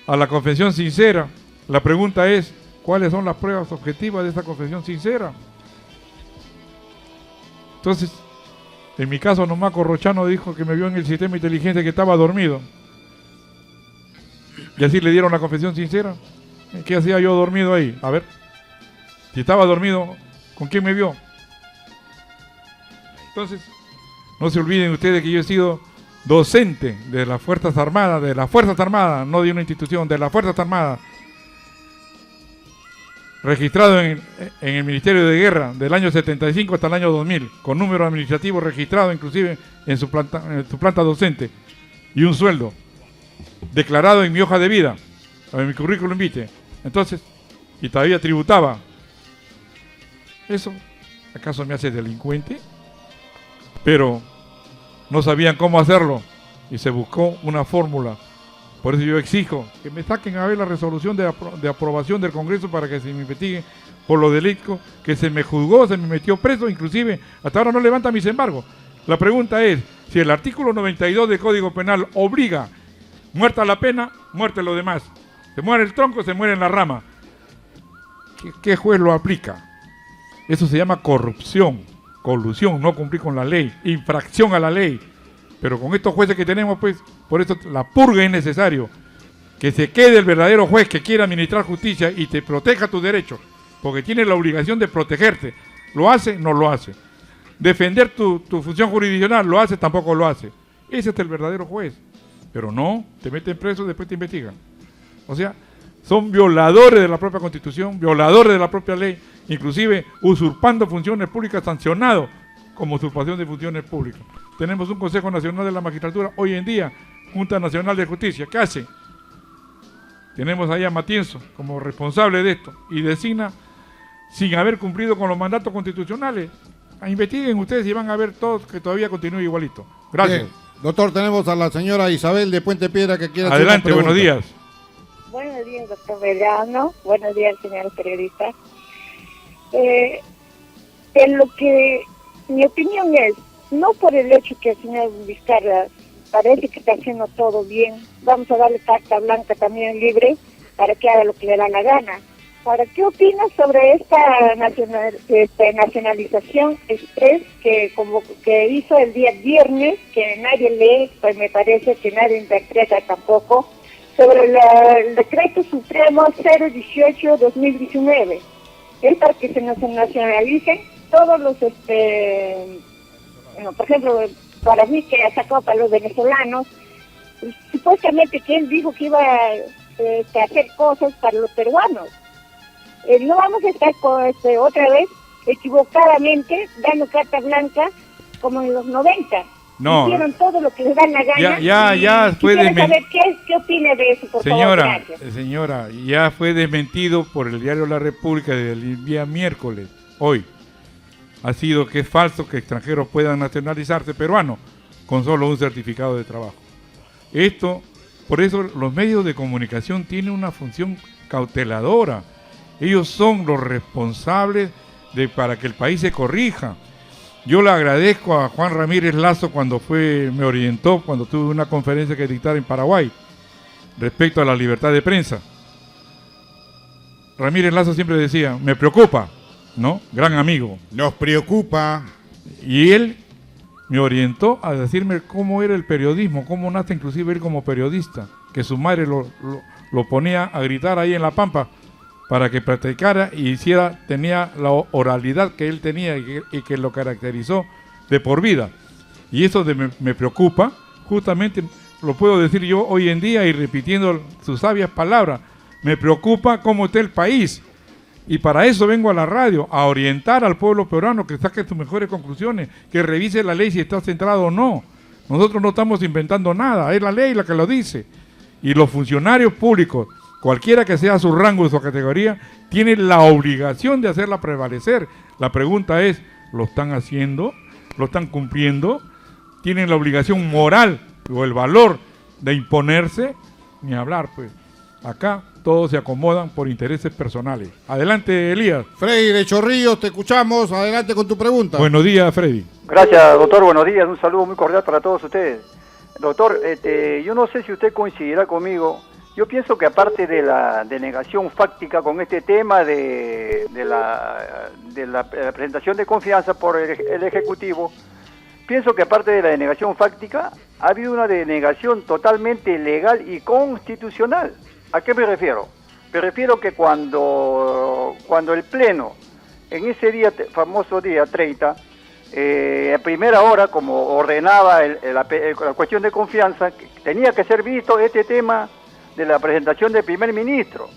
a la confesión sincera. La pregunta es, ¿cuáles son las pruebas objetivas de esa confesión sincera? Entonces, en mi caso, nomás Corrochano dijo que me vio en el sistema de inteligencia que estaba dormido. Y así le dieron la confesión sincera. ¿Qué hacía yo dormido ahí? A ver, si estaba dormido, ¿con quién me vio? Entonces, no se olviden ustedes que yo he sido docente de las Fuerzas Armadas, no de una institución, de las Fuerzas Armadas, registrado en el Ministerio de Guerra del año 75 hasta el año 2000, con número administrativo registrado inclusive en su planta docente, y un sueldo declarado en mi hoja de vida, en mi currículum vitae. Entonces, y todavía tributaba. ¿Eso acaso me hace delincuente? Pero no sabían cómo hacerlo y se buscó una fórmula. Por eso yo exijo que me saquen a ver la resolución de aprobación del Congreso para que se me investigue por los delitos que se me juzgó, se me metió preso, inclusive hasta ahora no levanta mis embargos. La pregunta es, si el artículo 92 del Código Penal obliga muerta la pena, muerte lo demás. Se muere el tronco, se muere en la rama. ¿Qué juez lo aplica? Eso se llama corrupción, colusión, no cumplir con la ley, infracción a la ley. Pero con estos jueces que tenemos, pues, por eso la purga es necesario. Que se quede el verdadero juez que quiera administrar justicia y te proteja tus derechos, porque tiene la obligación de protegerte. ¿Lo hace? No lo hace. Defender tu función jurisdiccional, ¿lo hace? Tampoco lo hace. Ese es el verdadero juez. Pero no, te meten preso, después te investigan. O sea, son violadores de la propia Constitución, violadores de la propia ley, inclusive usurpando funciones públicas, sancionados como usurpación de funciones públicas. Tenemos un Consejo Nacional de la Magistratura, hoy en día, Junta Nacional de Justicia. ¿Qué hace? Tenemos ahí a Matienzo como responsable de esto y designa, sin haber cumplido con los mandatos constitucionales. Investiguen ustedes y van a ver todos que todavía continúa igualito. Gracias. Bien. Doctor, tenemos a la señora Isabel de Puente Piedra que quiere adelante, hacer una buenos días. Buenos días, doctor Medrano. Buenos días, señores periodistas. En lo que mi opinión es, no por el hecho que el señor Vizcarra parece que está haciendo todo bien, vamos a darle carta blanca también libre para que haga lo que le da la gana. Ahora, ¿qué opinas sobre esta nacionalización express que hizo el día viernes, que nadie lee, pues me parece que nadie interpreta tampoco, sobre el decreto supremo 018-2019? Es para que se nacionalicen todos los, por ejemplo, para mí que ha sacado para los venezolanos, supuestamente que él dijo que iba a hacer cosas para los peruanos. No vamos a estar otra vez equivocadamente dando carta blanca como en los 90. No. Hicieron todo lo que les dan la gana. Ya fue desmentido. Saber qué opina de eso, por favor. Gracias. Señora, ya fue desmentido por el diario La República del día miércoles. Hoy ha sido que es falso que extranjeros puedan nacionalizarse peruanos con solo un certificado de trabajo. Esto, por eso los medios de comunicación tienen una función cauteladora. Ellos son los responsables para que el país se corrija. Yo le agradezco a Juan Ramírez Lazo cuando me orientó, cuando tuve una conferencia que dictar en Paraguay, respecto a la libertad de prensa. Ramírez Lazo siempre decía, me preocupa, ¿no? Gran amigo. Nos preocupa. Y él me orientó a decirme cómo era el periodismo, cómo nace inclusive él como periodista, que su madre lo ponía a gritar ahí en La Pampa, para que practicara y tenía la oralidad que él tenía y que lo caracterizó de por vida. Y eso me preocupa, justamente lo puedo decir yo hoy en día y repitiendo sus sabias palabras, me preocupa cómo está el país. Y para eso vengo a la radio, a orientar al pueblo peruano que saque sus mejores conclusiones, que revise la ley si está centrado o no. Nosotros no estamos inventando nada, es la ley la que lo dice. Y los funcionarios públicos, cualquiera que sea su rango y su categoría, tienen la obligación de hacerla prevalecer. La pregunta es, ¿lo están haciendo? ¿Lo están cumpliendo? ¿Tienen la obligación moral o el valor de imponerse? Ni hablar, pues. Acá todos se acomodan por intereses personales. Adelante, Elías. Freddy de Chorrillos, te escuchamos. Adelante con tu pregunta. Buenos días, Freddy. Gracias, doctor. Buenos días. Un saludo muy cordial para todos ustedes. Doctor, yo no sé si usted coincidirá conmigo. Yo pienso que aparte de la denegación fáctica con este tema de la presentación de confianza por el Ejecutivo, pienso que aparte de la denegación fáctica, ha habido una denegación totalmente legal y constitucional. ¿A qué me refiero? Me refiero que cuando el Pleno, en ese día, famoso día 30, a primera hora, como ordenaba la cuestión de confianza, tenía que ser visto este tema de la presentación del primer ministro,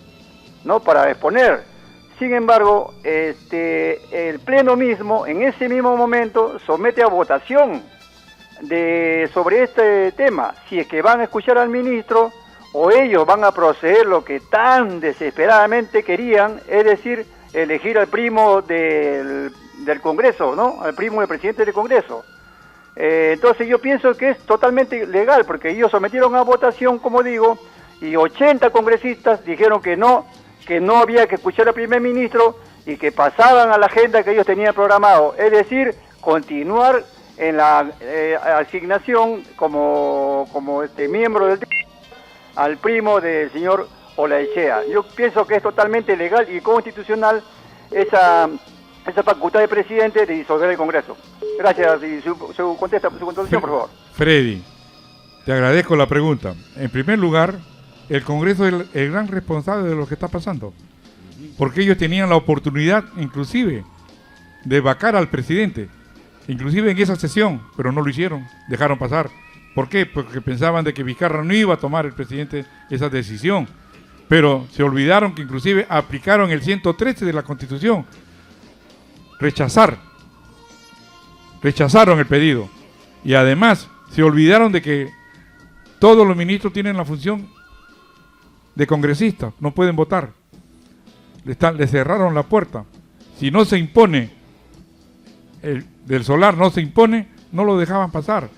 ¿no? Para exponer. Sin embargo, el Pleno mismo, en ese mismo momento, somete a votación sobre este tema, si es que van a escuchar al ministro o ellos van a proceder lo que tan desesperadamente querían, es decir, elegir al primo del Congreso, ¿no? Al primo del presidente del Congreso. Entonces yo pienso que es totalmente legal, porque ellos sometieron a votación, como digo, y 80 congresistas dijeron que no había que escuchar al primer ministro y que pasaban a la agenda que ellos tenían programado, es decir, continuar en la asignación como miembro del al primo del señor Olaechea. Yo pienso que es totalmente legal y constitucional esa facultad del presidente de disolver el Congreso. Gracias. Y su contestación, por favor. Freddy, te agradezco la pregunta. En primer lugar, el Congreso es el gran responsable de lo que está pasando, porque ellos tenían la oportunidad, inclusive, de vacar al presidente, inclusive en esa sesión, pero no lo hicieron, dejaron pasar. ¿Por qué? Porque pensaban de que Vizcarra no iba a tomar el presidente esa decisión, pero se olvidaron que inclusive aplicaron el 113 de la Constitución. Rechazaron el pedido, y además se olvidaron de que todos los ministros tienen la función de congresistas, no pueden votar. Le cerraron la puerta. Si no se impone, del solar no se impone, no lo dejaban pasar.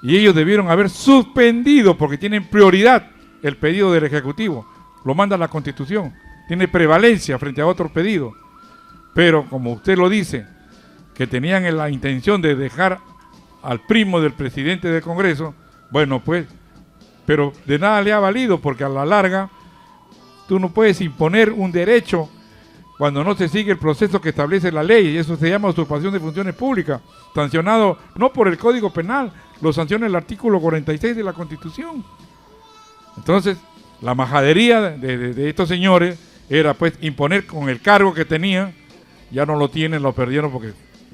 Y ellos debieron haber suspendido, porque tienen prioridad el pedido del Ejecutivo. Lo manda la Constitución. Tiene prevalencia frente a otro pedido. Pero, como usted lo dice, que tenían la intención de dejar al primo del presidente del Congreso, bueno, pues, pero de nada le ha valido, porque a la larga tú no puedes imponer un derecho cuando no se sigue el proceso que establece la ley, y eso se llama usurpación de funciones públicas, sancionado no por el Código Penal, lo sanciona el artículo 46 de la Constitución. Entonces, la majadería de estos señores era pues imponer con el cargo que tenían, ya no lo tienen, lo perdieron porque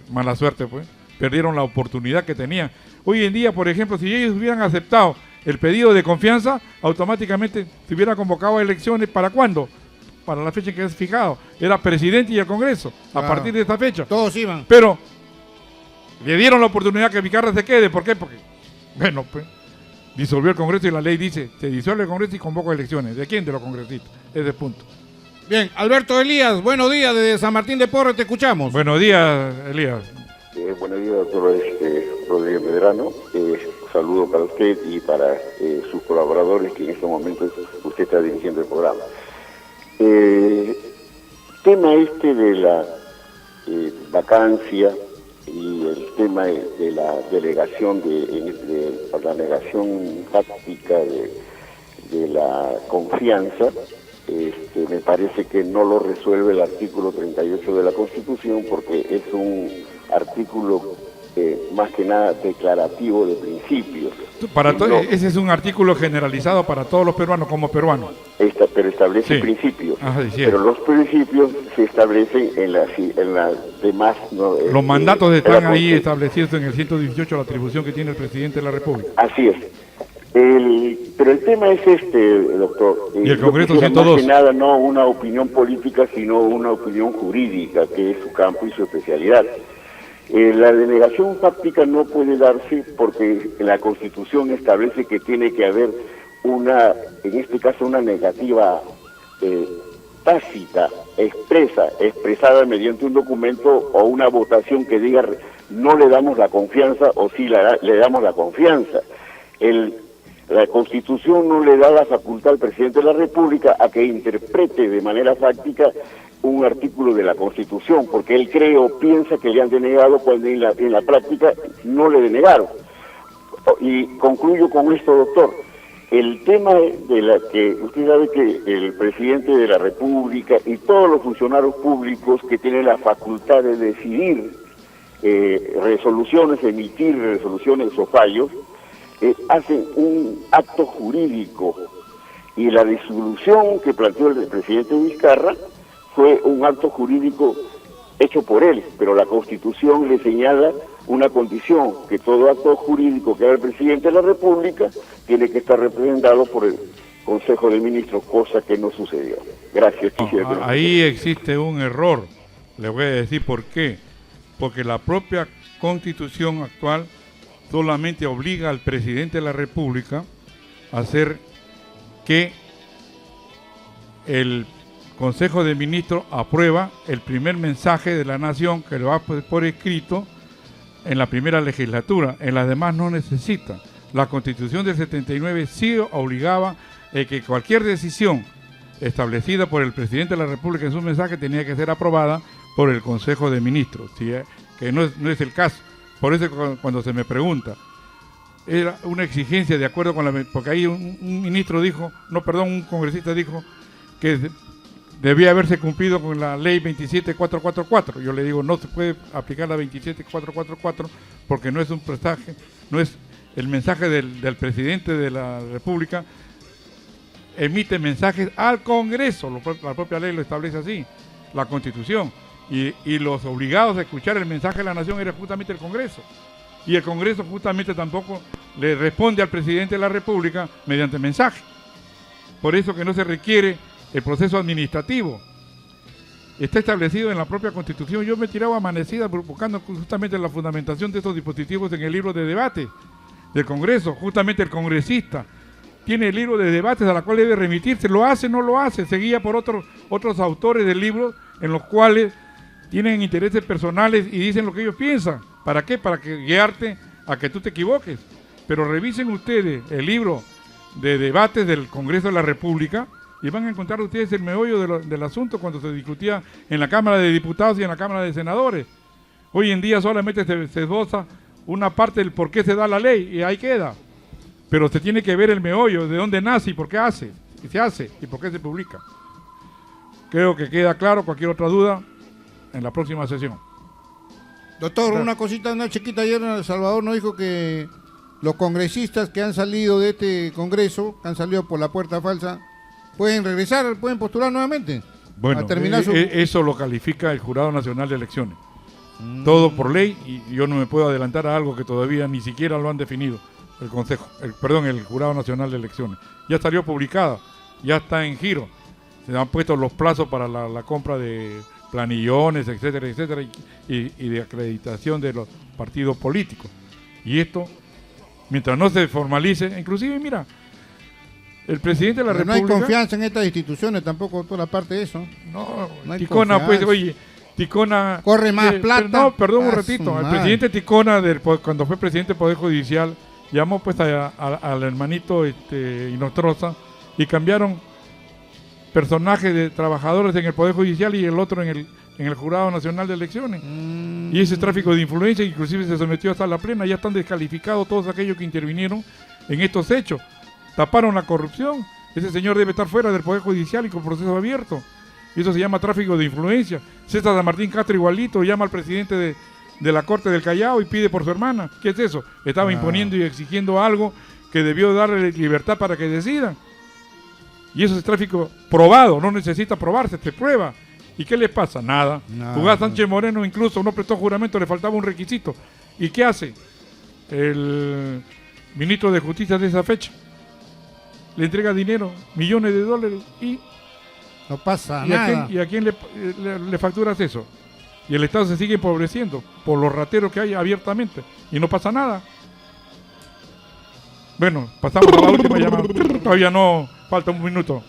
mala suerte pues, perdieron la oportunidad que tenían. Hoy en día, por ejemplo, si ellos hubieran aceptado el pedido de confianza, automáticamente se hubiera convocado a elecciones. ¿Para cuándo? Para la fecha que es fijado. Era presidente y el Congreso, a partir de esta fecha. Todos iban. Pero le dieron la oportunidad que Vizcarra se quede. ¿Por qué? Porque, bueno, pues, disolvió el Congreso y la ley dice, se disuelve el Congreso y convoca elecciones. ¿De quién? De los congresistas. Ese punto. Bien, Alberto Elías, buenos días desde San Martín de Porres, te escuchamos. Buenos días, Elías. Buenos días, doctor Rodríguez Medrano. Saludo para usted y para sus colaboradores, que en estos momentos usted está dirigiendo el programa. Tema de la vacancia y el tema de la delegación la negación táctica de la confianza, me parece que no lo resuelve el artículo 38 de la Constitución, porque es un artículo más que nada declarativo de principios. Ese es un artículo generalizado para todos los peruanos como peruanos. Pero establece principios. Pero los principios se establecen en las demás... los mandatos están ahí establecidos en el 118, la atribución que tiene el presidente de la República. Así es. Pero el tema es doctor. Y el Congreso yo quisiera 102. más que nada no una opinión política, sino una opinión jurídica, que es su campo y su especialidad. La denegación fáctica no puede darse porque la Constitución establece que tiene que haber en este caso, una negativa tácita, expresada mediante un documento o una votación que diga no le damos la confianza o sí le damos la confianza. La Constitución no le da la facultad al presidente de la República a que interprete de manera fáctica un artículo de la Constitución, porque él cree o piensa que le han denegado cuando en la práctica no le denegaron. Y concluyo con esto, doctor. El tema de la que usted sabe que el presidente de la República y todos los funcionarios públicos que tienen la facultad de decidir resoluciones, emitir resoluciones o fallos, hacen un acto jurídico, y la disolución que planteó el presidente Vizcarra fue un acto jurídico hecho por él, pero la Constitución le señala una condición, que todo acto jurídico que haga el presidente de la República tiene que estar representado por el Consejo de Ministros, cosa que no sucedió. Gracias. Ahí existe un error, le voy a decir por qué. Porque la propia Constitución actual solamente obliga al presidente de la República a hacer que el Consejo de Ministros aprueba el primer mensaje de la nación que lo va por escrito en la primera legislatura. En las demás no necesita. La Constitución del 79 sí obligaba a que cualquier decisión establecida por el presidente de la República en su mensaje tenía que ser aprobada por el Consejo de Ministros, ¿sí? Que no es el caso. Por eso cuando se me pregunta, era una exigencia de acuerdo con porque ahí un ministro dijo, un congresista dijo que debía haberse cumplido con la ley 27444. Yo le digo, no se puede aplicar la 27444 porque no es un mensaje, no es el mensaje del presidente de la República, emite mensajes al Congreso, la propia ley lo establece así, la Constitución, y los obligados a escuchar el mensaje de la nación era justamente el Congreso, y el Congreso justamente tampoco le responde al presidente de la República mediante mensaje. Por eso que no se requiere el proceso administrativo. Está establecido en la propia Constitución. Yo me tiraba amanecida buscando justamente la fundamentación de estos dispositivos en el libro de debate del Congreso. Justamente el congresista tiene el libro de debates a la cual debe remitirse. ¿Lo hace? No lo hace. Se guía por otros autores del libro en los cuales tienen intereses personales y dicen lo que ellos piensan. ¿Para qué? Para guiarte a que tú te equivoques. Pero revisen ustedes el libro de debates del Congreso de la República y van a encontrar ustedes el meollo del asunto cuando se discutía en la Cámara de Diputados y en la Cámara de Senadores. Hoy en día solamente se esboza una parte del por qué se da la ley y ahí queda. Pero se tiene que ver el meollo, de dónde nace y por qué se hace y por qué se publica. Creo que queda claro. Cualquier otra duda en la próxima sesión. Doctor, una cosita, una chiquita. Ayer en El Salvador nos dijo que los congresistas que han salido de este congreso, que han salido por la puerta falsa, pueden regresar, pueden postular nuevamente. Bueno, a terminar eso lo califica el Jurado Nacional de Elecciones. Todo por ley, y yo no me puedo adelantar a algo que todavía ni siquiera lo han definido el Jurado Nacional de Elecciones. Ya salió publicada, ya está en giro. Se han puesto los plazos para la compra de planillones, etcétera, etcétera, y de acreditación de los partidos políticos. Y esto, mientras no se formalice, inclusive, mira, el presidente de la República... No hay confianza en estas instituciones tampoco, toda la parte de eso. No hay Ticona, confianza. pues, oye, Ticona... Corre más plata. Perdón un ratito. El presidente Ticona, cuando fue presidente del Poder Judicial, llamó pues al hermanito Inostroza y cambiaron personajes de trabajadores en el Poder Judicial y el otro en el Jurado Nacional de Elecciones. Y ese tráfico de influencia inclusive se sometió hasta la plena. Ya están descalificados todos aquellos que intervinieron en estos hechos. Taparon la corrupción. Ese señor debe estar fuera del Poder Judicial y con proceso abierto. Y eso se llama tráfico de influencia. César Martín Castro igualito llama al presidente de la Corte del Callao y pide por su hermana. ¿Qué es eso? Estaba imponiendo y exigiendo algo que debió darle libertad para que decidan. Y eso es tráfico probado, no necesita probarse, se prueba. ¿Y qué le pasa? Nada. Jugás Sánchez Moreno incluso no prestó juramento, le faltaba un requisito. ¿Y qué hace el ministro de Justicia de esa fecha? le entrega dinero, millones de dólares y no pasa nada. ¿Y a quién le facturas eso? Y el Estado se sigue empobreciendo por los rateros que hay abiertamente y no pasa nada. Bueno, pasamos a la última llamada. Todavía no, falta un minuto.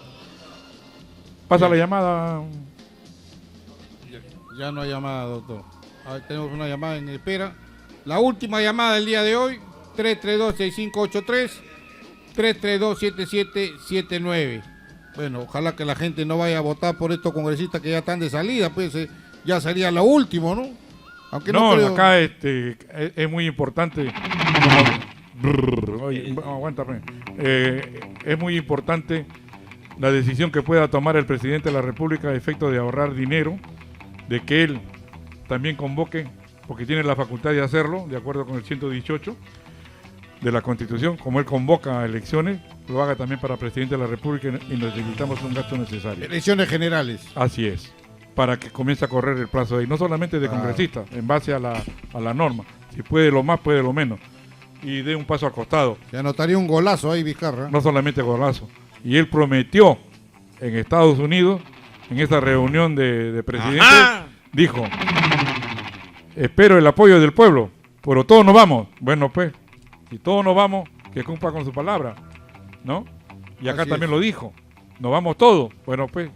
Pasa la llamada. Ya no hay llamada, doctor. Tenemos una llamada en espera. La última llamada del día de hoy, 332-6583, 332-7779. Bueno, ojalá que la gente no vaya a votar por estos congresistas que ya están de salida, pues ya sería lo último, ¿no? Aunque no creo... acá es muy importante. Oye, aguántame. Es muy importante la decisión que pueda tomar el presidente de la República a efecto de ahorrar dinero, de que él también convoque, porque tiene la facultad de hacerlo, de acuerdo con el 118 de la Constitución, como él convoca a elecciones, lo haga también para presidente de la República y necesitamos un gasto necesario. Elecciones generales. Así es, para que comience a correr el plazo ahí, no solamente de congresistas, en base a la norma, si puede lo más, puede lo menos, y dé un paso al costado. Se anotaría un golazo ahí, Vizcarra. No solamente golazo, y él prometió en Estados Unidos, en esa reunión de presidentes, dijo, espero el apoyo del pueblo, pero todos nos vamos. Bueno, pues, si todos nos vamos, que cumpla con su palabra, ¿no? Y acá también lo dijo, nos vamos todos. Bueno, pues,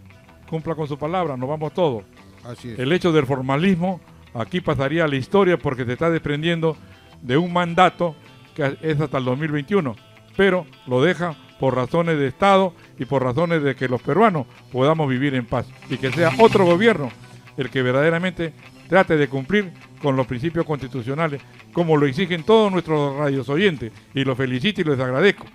cumpla con su palabra, nos vamos todos. Así es. El hecho del formalismo aquí pasaría a la historia porque se está desprendiendo de un mandato que es hasta el 2021, pero lo deja por razones de Estado y por razones de que los peruanos podamos vivir en paz y que sea otro gobierno el que verdaderamente trate de cumplir con los principios constitucionales, como lo exigen todos nuestros radios oyentes, y los felicito y les agradezco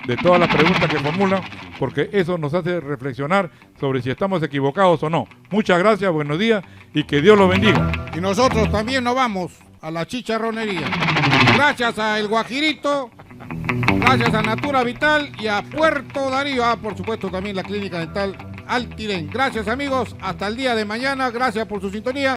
de todas las preguntas que formulan, porque eso nos hace reflexionar sobre si estamos equivocados o no. Muchas gracias, buenos días y que Dios los bendiga. Y nosotros también nos vamos a la chicharronería. Gracias a El Guajirito, gracias a Natura Vital y a Puerto Darío. Por supuesto también la clínica dental Altirén. Gracias amigos, hasta el día de mañana, gracias por su sintonía.